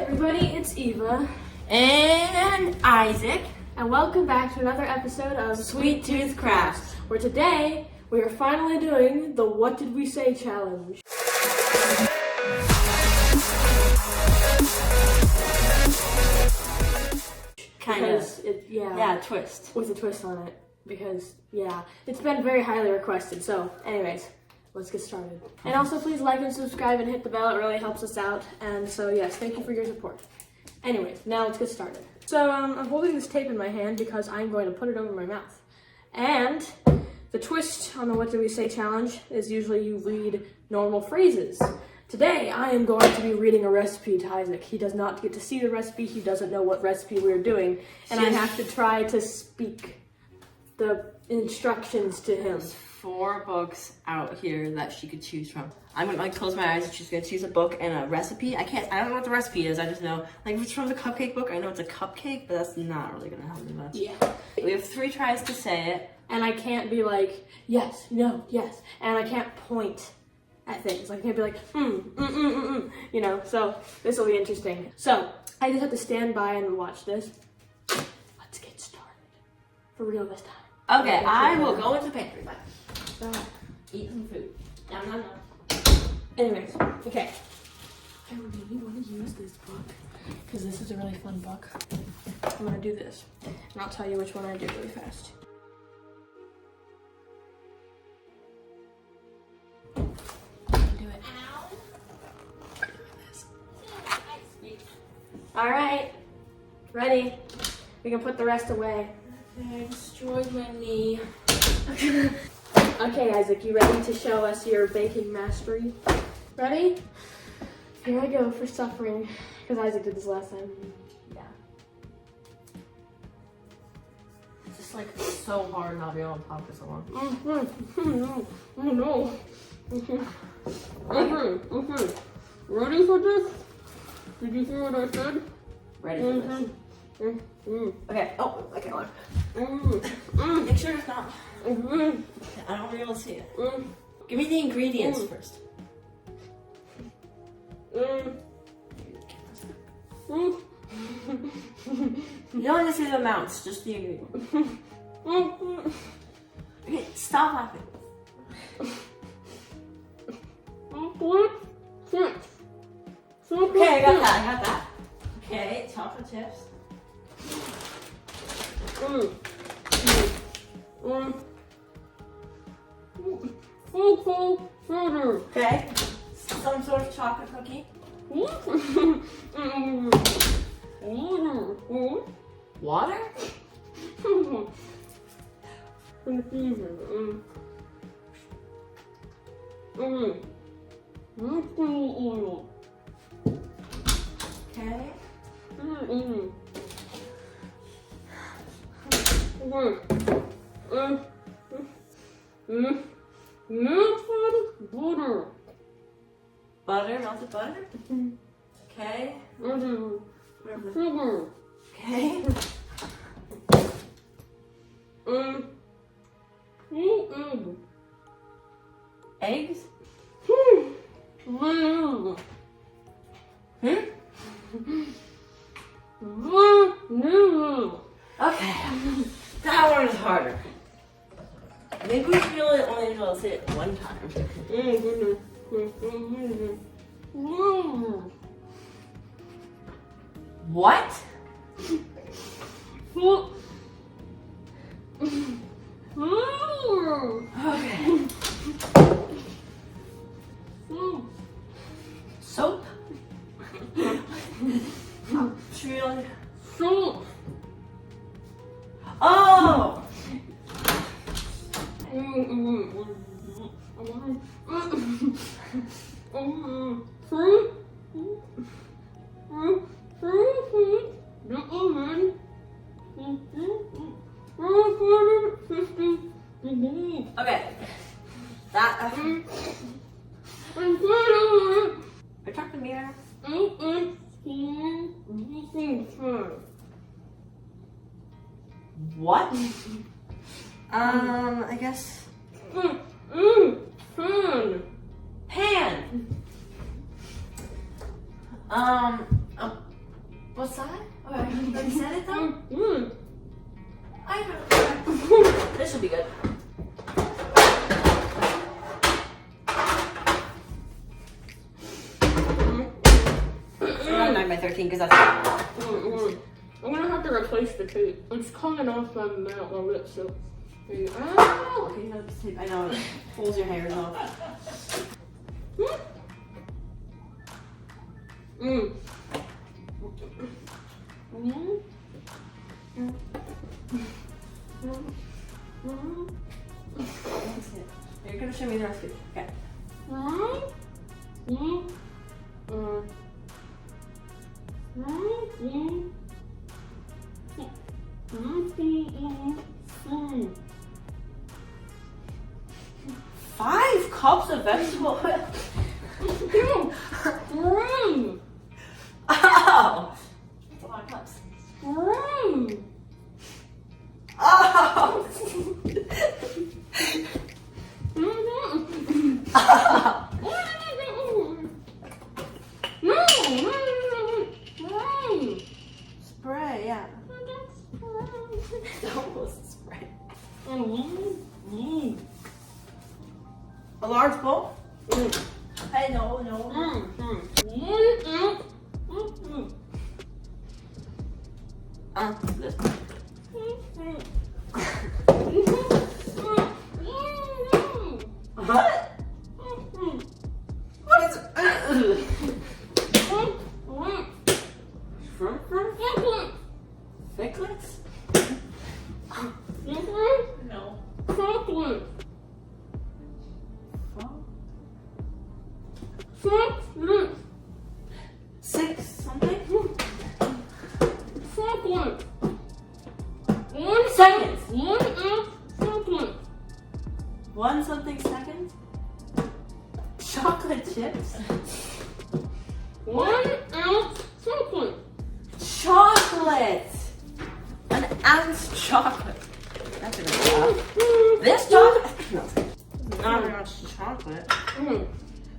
everybody, it's Eva And Isaac. and welcome back to another episode of Sweet Tooth Crafts. where today we are finally doing the What Did We Say challenge. Kind Because of. yeah, Twist. with a twist on it. Because, yeah, it's been very highly requested. So, anyways, let's get started. And also, please like and subscribe and hit the bell. It really helps us out. And so, yes, thank you for your support. Anyways, now let's get started. So, I'm holding this tape in my hand because I'm going to put it over my mouth. And the twist on the What Did We Say challenge is usually you read normal phrases. Today, I am going to be reading a recipe to Isaac. He does not get to see the recipe. He doesn't know what recipe we're doing. And I have to try to speak the instructions to him. 4 books out here that she could choose from. I'm gonna close my eyes and she's gonna choose a book and a recipe. I don't know what the recipe is. I just know, if it's from the cupcake book, I know it's a cupcake, but that's not really gonna help me much. Yeah. We have 3 tries to say it. And I can't be like, yes, no, yes. And I can't point at things. Like, I can't be like, you know, so this will be interesting. So, I just have to stand by and watch this. Let's get started. For real this time. Okay, I will go into the pantry. Bye. Eat some food. No. Anyways, okay. I really want to use this book because this is a really fun book. I'm going to do this. And I'll tell you which one I do really fast. Do it. All right, ready? We can put the rest away. I destroyed my knee. Okay, Isaac, you ready to show us your baking mastery? Ready? Here I go for suffering, because Isaac did this last time. Yeah. It's just like so hard not being able to talk for so long. No. Ready for this? Did you hear what I said? Ready for this. Okay. Oh, okay. Look. Make sure it's not. I don't want to be able to see it. Give me the ingredients first. You don't want to see the amounts, just the ingredients. Okay, stop laughing. Okay, I got that. Okay, chocolate chips. Okay, some sort of chocolate cookie. Water? Okay. Butter, melted butter? Okay. Okay. Eggs? Okay. That one is harder. Maybe we should only be able to say it one time. What? Okay. Soap? Really? Soap. Oh! Okay. That. I talked to Mira. What? I guess. Pan. What's that? Okay, have you said it though? I don't know. This should be good. Not by 13 because that's. I'm gonna have to replace the tape. It's coming off my mouth, my lips, so. Oh! Okay, you have to sleep. I know it pulls your hairs off. You're gonna show me the recipe. Okay. Five cups of vegetable oil. Oh! That's a lot of cups. Oh! Spray, yeah. Almost spray. A large bowl? Hey, no. This. What? What is shrimp? Ficklets? No. Six something? 1 second. 1 something seconds? Chocolate chips? 1 ounce chocolate. Chocolate! An ounce chocolate. That's a good job. This chocolate? No. Not very much chocolate.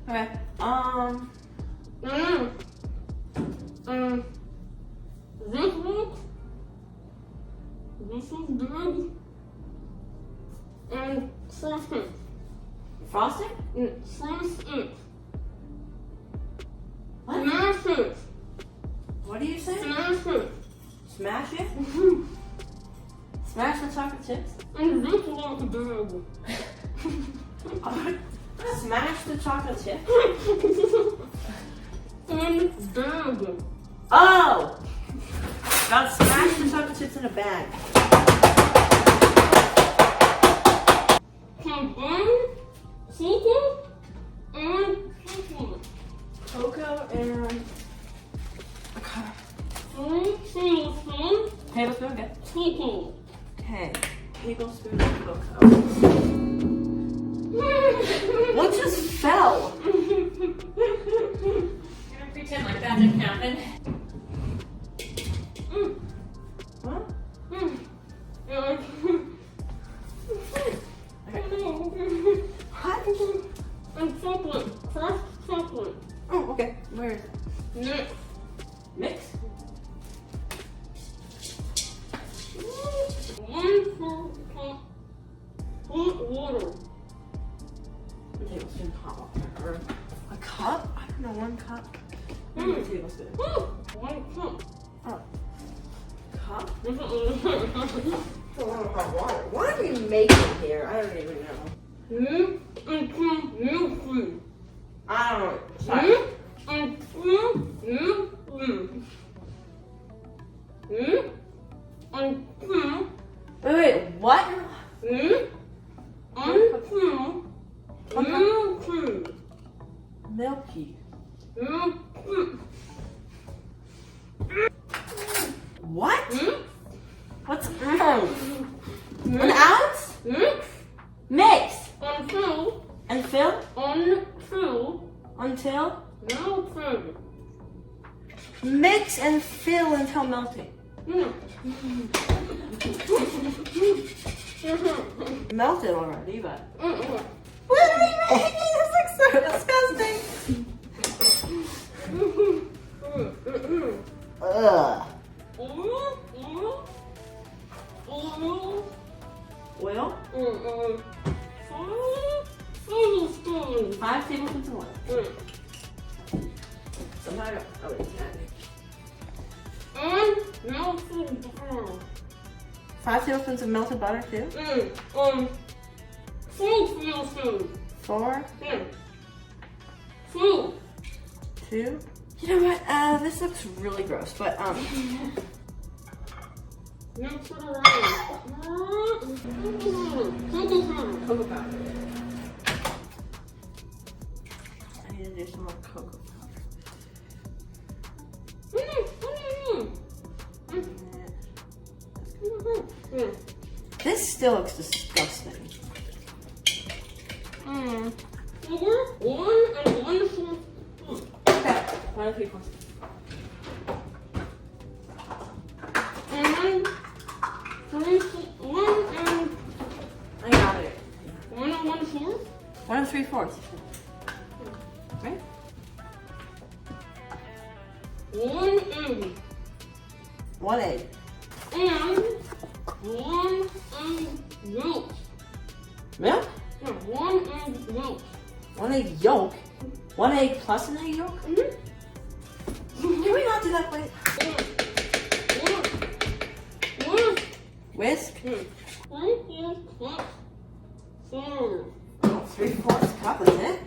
Okay. This is good. And frosting. Frosting? Frosting. What? Smash it. What do you say? Smash it. Smash it? Smash the chocolate chips? And this one's good. Smash the chocolate chip? And bag. Oh! Got smash the chocolate chips in a bag. Combine cocoa and chocolate. Cocoa and... 3 tablespoons Tablespoon, okay. cocoa. Okay. Tablespoon of cocoa. What just fell? Pretend like that didn't happen. What? What? And chocolate. Crushed chocolate. Oh, okay. Where is it? Mix. Mix? 1 full cup hot water. A tablespoon hot water. A cup? I don't know, 1 cup. Maybe a tablespoon. 1 cup. Oh. Cup? This is It's a lot of hot water. What are we making here? I don't even know. milk and cream milk cream. I don't know. Sorry. Milk and cream milk cream. Milk and cream Wait, what? milk and cream milk cream. Milky. Milk cream. What? Milk. What's an ounce? Mix Mix until and fill until melted. mix and fill until melting. Melted already, but what are we making? This looks so disgusting. Ugh. Oil? 5 tablespoons of oil. Somehow I got, oh wait, yeah. 5 tablespoons of melted butter too? 4? 2? You know what, this looks really gross, but cocoa powder. I need to do some more cocoa powder. This still looks disgusting. Okay, 1 3 4. I got it. 1 3/4. Right? 1 egg. And 1 egg yolk. Milk? No, 1 egg yolk. 1 egg yolk? 1 egg plus an egg yolk? Can we not do that, please? Whisk? 3/4 cup, is it?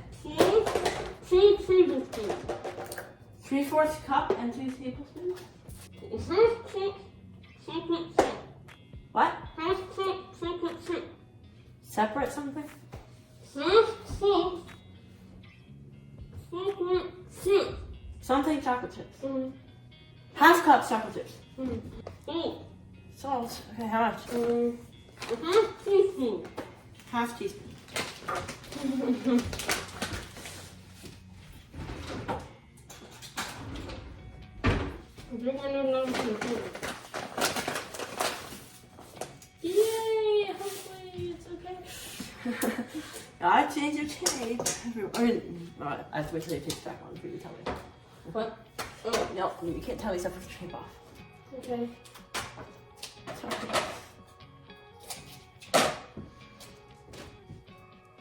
3/4 cup and 2 tablespoons? What? Separate something? Something chocolate chips. 1/2 cup chocolate chips. Salt. Okay, how much? 1/2 teaspoon. Yay! Hopefully it's okay. I change your tape. I mean, I have to wait till your tape's back on for you to tell me. What? Oh, no, you can't tell me stuff with your tape off. Okay. Sorry.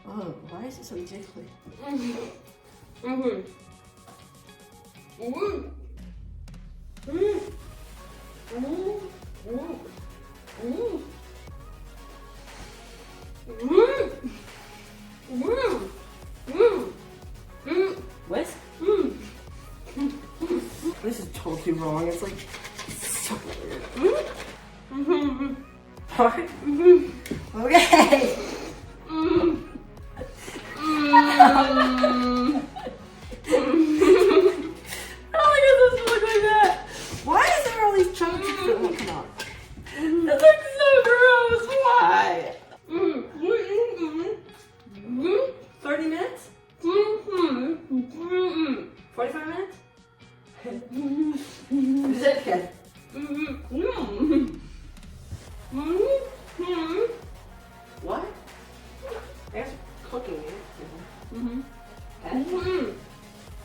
Oh, why is it so jiggly? Whisk? This is totally wrong. It's like so weird. What? Okay. Why is there all these chunks that won't come out? It looks so gross. Why? 30 minutes? 45 minutes? Is it good? What? I guess cooking it. Okay.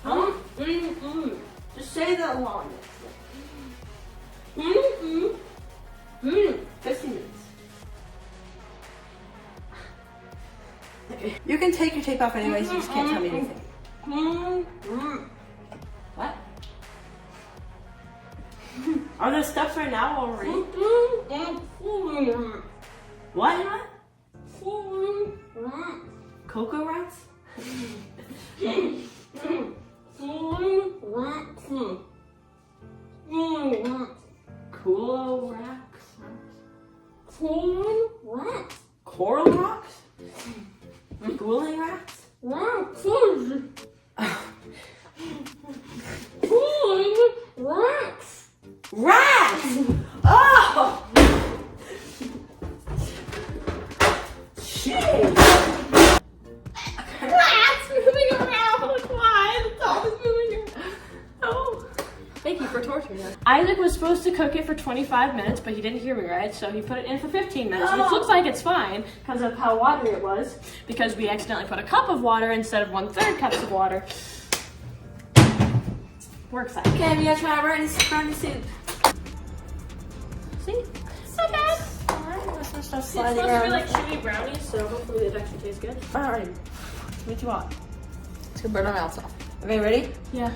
Huh? Just say the long. 15 minutes. Okay. You can take your tape off anyways, you just can't tell me anything. What? Are there steps right now already? What? Cocoa rats? Cool rocks? Coral rocks? Cooling rats? Rats! Oh! Shit! Rats moving around! Why? The top is moving around. Oh. Thank you for torturing us. Isaac was supposed to cook it for 25 minutes, but he didn't hear me right, so he put it in for 15 minutes, which looks like it's fine because of how watery it was, because we accidentally put a cup of water instead of 1/3 cups of water. We're excited. Okay, we gotta try brownie soup. See? It's not bad. Alright, let's just start It's sliding supposed to be around. like chewy brownies, so hopefully it actually tastes good. Alright, what you want? It's gonna burn our mouths off. Okay, ready? Yeah.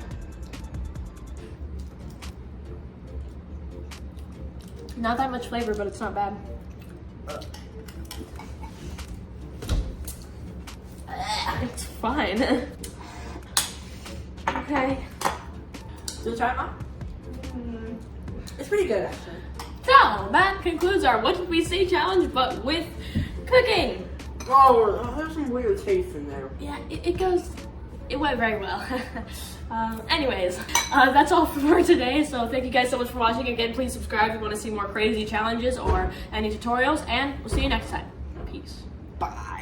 Not that much flavor, but it's not bad. It's fine. Okay. Do you try it, Mom? It's pretty good, actually. So that concludes our What Did We Say challenge, but with cooking. Oh, there's some weird taste in there. Yeah, it went very well. Anyways, that's all for today. So thank you guys so much for watching. Again, please subscribe if you want to see more crazy challenges or any tutorials, and we'll see you next time. Peace. Bye.